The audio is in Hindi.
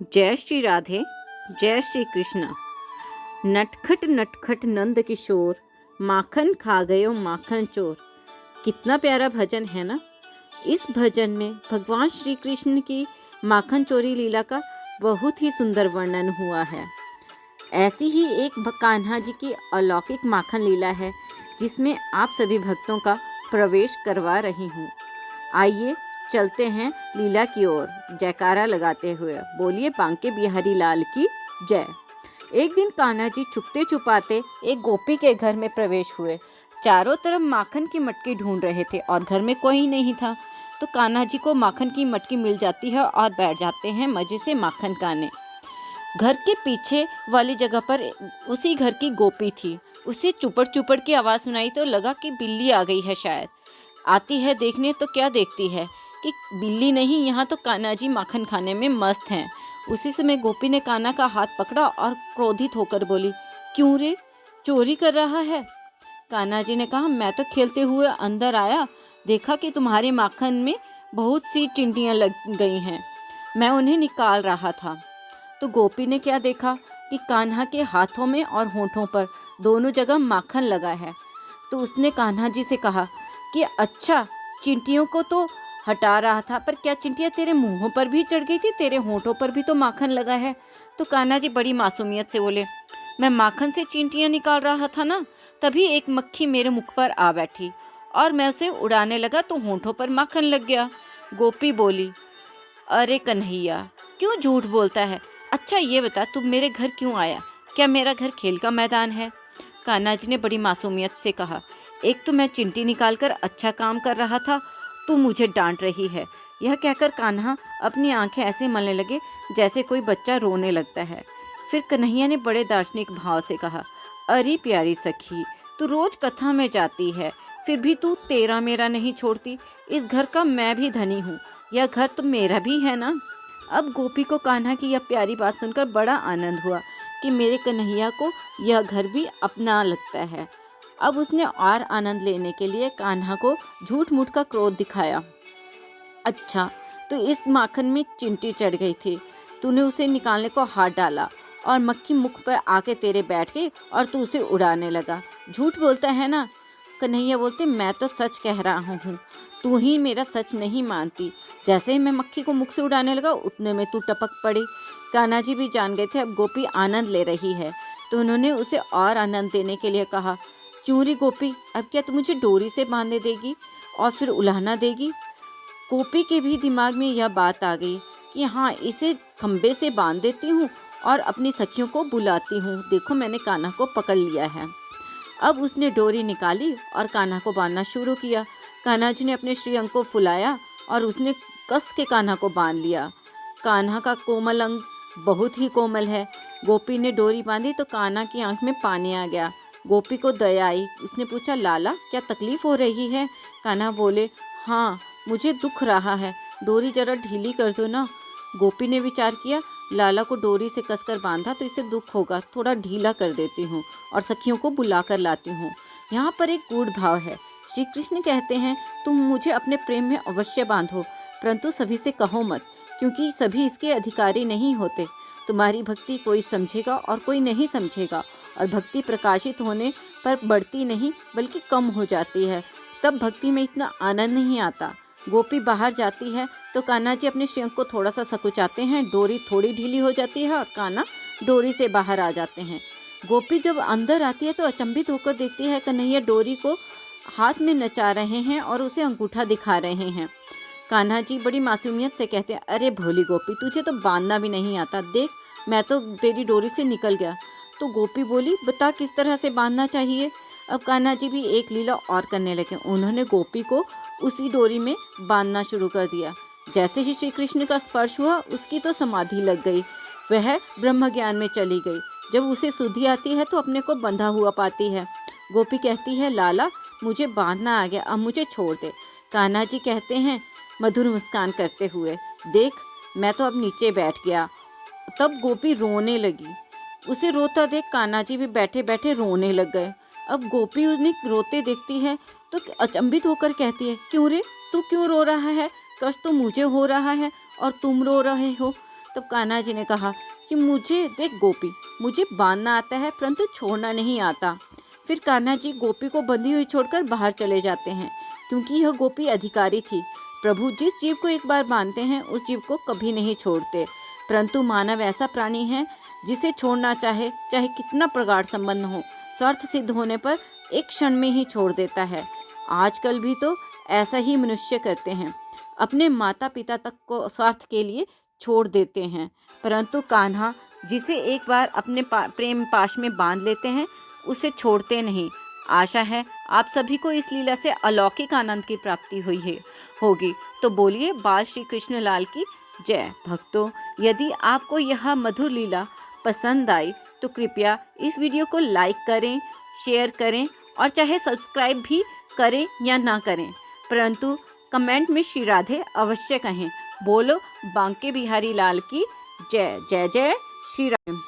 जय श्री राधे, जय श्री कृष्ण। नटखट नटखट नंद किशोर, माखन खा गयो माखन चोर। कितना प्यारा भजन है ना। इस भजन में भगवान श्री कृष्ण की माखन चोरी लीला का बहुत ही सुंदर वर्णन हुआ है। ऐसी ही एक कान्हा जी की अलौकिक माखन लीला है जिसमें आप सभी भक्तों का प्रवेश करवा रही हूँ। आइए चलते हैं लीला की ओर जयकारा लगाते हुए। बोलिए बांके बिहारी लाल की जय। एक दिन कान्हा जी छुपते छुपाते एक गोपी के घर में प्रवेश हुए। चारों तरफ माखन की मटकी ढूंढ रहे थे और घर में कोई नहीं था। तो कान्हा जी को माखन की मटकी मिल जाती है और बैठ जाते हैं मजे से माखन खाने। घर के पीछे वाली जगह पर उसी घर की गोपी थी। उसे चुपड़ चुपड़ की आवाज़ सुनाई तो लगा कि बिल्ली आ गई है। शायद आती है देखने तो क्या देखती है कि बिल्ली नहीं, यहाँ तो कान्हा जी माखन खाने में मस्त हैं। उसी समय गोपी ने कान्हा का हाथ पकड़ा और क्रोधित होकर बोली, क्यों रे, चोरी कर रहा है? कान्हा जी ने कहा, मैं तो खेलते हुए अंदर आया, देखा कि तुम्हारे माखन में बहुत सी चिंटियाँ लग गई हैं, मैं उन्हें निकाल रहा था। तो गोपी ने क्या देखा कि कान्हा के हाथों में और होंठों पर दोनों जगह माखन लगा है। तो उसने कान्हा जी से कहा कि अच्छा, चिंटियों को तो हटा रहा था, पर क्या चिंटियाँ तेरे मुंहों पर भी चढ़ गई थी? तेरे होंठों पर भी तो माखन लगा है। तो कान्हा जी बड़ी मासूमियत से बोले, मैं माखन से चिंटियाँ निकाल रहा था ना, तभी एक मक्खी मेरे मुख पर आ बैठी और मैं उसे उड़ाने लगा तो होंठों पर माखन लग गया। गोपी बोली, अरे कन्हैया, क्यों झूठ बोलता है? अच्छा ये बता, तू मेरे घर क्यों आया? क्या मेरा घर खेल का मैदान है? कान्हा जी ने बड़ी मासूमियत से कहा, एक तो मैं चिंटी निकालकर अच्छा काम कर रहा था, तू मुझे डांट रही है। यह कहकर कान्हा अपनी आंखें ऐसे मलने लगे जैसे कोई बच्चा रोने लगता है। फिर कन्हैया ने बड़े दार्शनिक भाव से कहा, अरे प्यारी सखी, तू रोज कथा में जाती है, फिर भी तू तेरा मेरा नहीं छोड़ती। इस घर का मैं भी धनी हूँ, यह घर तो मेरा भी है ना। अब गोपी को कान्हा की यह प्यारी बात सुनकर बड़ा आनंद हुआ कि मेरे कन्हैया को यह घर भी अपना लगता है। अब उसने और आनंद लेने के लिए कान्हा को झूठ मूठ का क्रोध दिखाया। अच्छा, तो इस माखन में चिंटी चढ़ गई थी, तूने उसे निकालने को हाथ डाला और मक्खी मुख पर आके तेरे बैठ गई और तू उसे उड़ाने लगा। झूठ बोलता है ना। कन्हैया बोलते, मैं तो सच कह रहा हूँ, तू ही मेरा सच नहीं मानती। जैसे ही मैं मक्खी को मुख से उड़ाने लगा उतने में तू टपक पड़ी। कान्हा जी भी जान गए थे अब गोपी आनंद ले रही है, तो उन्होंने उसे और आनंद देने के लिए कहा, क्यों रे गोपी, अब क्या तू मुझे डोरी से बांधे देगी और फिर उलाहना देगी? गोपी के भी दिमाग में यह बात आ गई कि हाँ, इसे खंबे से बांध देती हूँ और अपनी सखियों को बुलाती हूँ। देखो, मैंने कान्हा को पकड़ लिया है। अब उसने डोरी निकाली और कान्हा को बांधना शुरू किया। कान्हा जी ने अपने श्रीअंग को फुलाया और उसने कस के कान्हा को बांध लिया। कान्हा का कोमल अंग बहुत ही कोमल है। गोपी ने डोरी बांधी तो कान्हा की आंख में पानी आ गया। गोपी को दया आई। उसने पूछा, लाला, क्या तकलीफ हो रही है? कान्हा बोले, हाँ, मुझे दुख रहा है, डोरी जरा ढीली कर दो ना। गोपी ने विचार किया, लाला को डोरी से कसकर बांधा तो इसे दुख होगा, थोड़ा ढीला कर देती हूँ और सखियों को बुला कर लाती हूँ। यहाँ पर एक गूढ़ भाव है। श्री कृष्ण कहते हैं, तुम मुझे अपने प्रेम में अवश्य बांधो, परंतु सभी से कहो मत, क्योंकि सभी इसके अधिकारी नहीं होते। तुम्हारी भक्ति कोई समझेगा और कोई नहीं समझेगा, और भक्ति प्रकाशित होने पर बढ़ती नहीं बल्कि कम हो जाती है। तब भक्ति में इतना आनंद नहीं आता। गोपी बाहर जाती है तो कान्हा जी अपने श्रीअंग को थोड़ा सा सकुचाते हैं, डोरी थोड़ी ढीली हो जाती है और कान्हा डोरी से बाहर आ जाते हैं। गोपी जब अंदर आती है तो अचंभित होकर देखती है कन्हैया डोरी को हाथ में नचा रहे हैं और उसे अंगूठा दिखा रहे हैं। कान्हा जी बड़ी मासूमियत से कहते हैं, अरे भोली गोपी, तुझे तो बांधना भी नहीं आता, देख मैं तो तेरी डोरी से निकल गया। तो गोपी बोली, बता किस तरह से बांधना चाहिए? अब कान्हा जी भी एक लीला और करने लगे। उन्होंने गोपी को उसी डोरी में बांधना शुरू कर दिया। जैसे ही श्री कृष्ण का स्पर्श हुआ उसकी तो समाधि लग गई, वह ब्रह्म ज्ञान में चली गई। जब उसे सुधि आती है तो अपने को बंधा हुआ पाती है। गोपी कहती है, लाला, मुझे बांधना आ गया, अब मुझे छोड़ दे। कान्हा जी कहते हैं मधुर मुस्कान करते हुए, देख मैं तो अब नीचे बैठ गया। तब गोपी रोने लगी। उसे रोता देख कान्हा जी भी बैठे बैठे रोने लग गए। अब गोपी उन्हें रोते देखती है तो अचंभित होकर कहती है, क्यों रे, तू क्यों रो रहा है? कष्ट तो मुझे हो रहा है और तुम रो रहे हो। तब कान्हा जी ने कहा कि मुझे देख गोपी, मुझे बांधना आता है परंतु छोड़ना नहीं आता। फिर कान्हा जी गोपी को बंधी हुई छोड़कर बाहर चले जाते हैं, क्योंकि यह गोपी अधिकारी थी। प्रभु जिस जीव को एक बार बांधते हैं उस जीव को कभी नहीं छोड़ते, परंतु मानव ऐसा प्राणी है जिसे छोड़ना चाहे कितना प्रगाढ़ संबंध हो, स्वार्थ सिद्ध होने पर एक क्षण में ही छोड़ देता है। आजकल भी तो ऐसा ही मनुष्य करते हैं, अपने माता पिता तक को स्वार्थ के लिए छोड़ देते हैं, परंतु कान्हा जिसे एक बार अपने प्रेम पाश में बांध लेते हैं उसे छोड़ते नहीं। आशा है आप सभी को इस लीला से अलौकिक आनंद की प्राप्ति हुई होगी। तो बोलिए बाल श्री कृष्ण लाल की जय। भक्तों, यदि आपको यह मधुर लीला पसंद आई तो कृपया इस वीडियो को लाइक करें, शेयर करें और चाहे सब्सक्राइब भी करें या ना करें, परंतु कमेंट में श्री राधे अवश्य कहें। बोलो बांके बिहारी लाल की जय। जय जय श्री राम।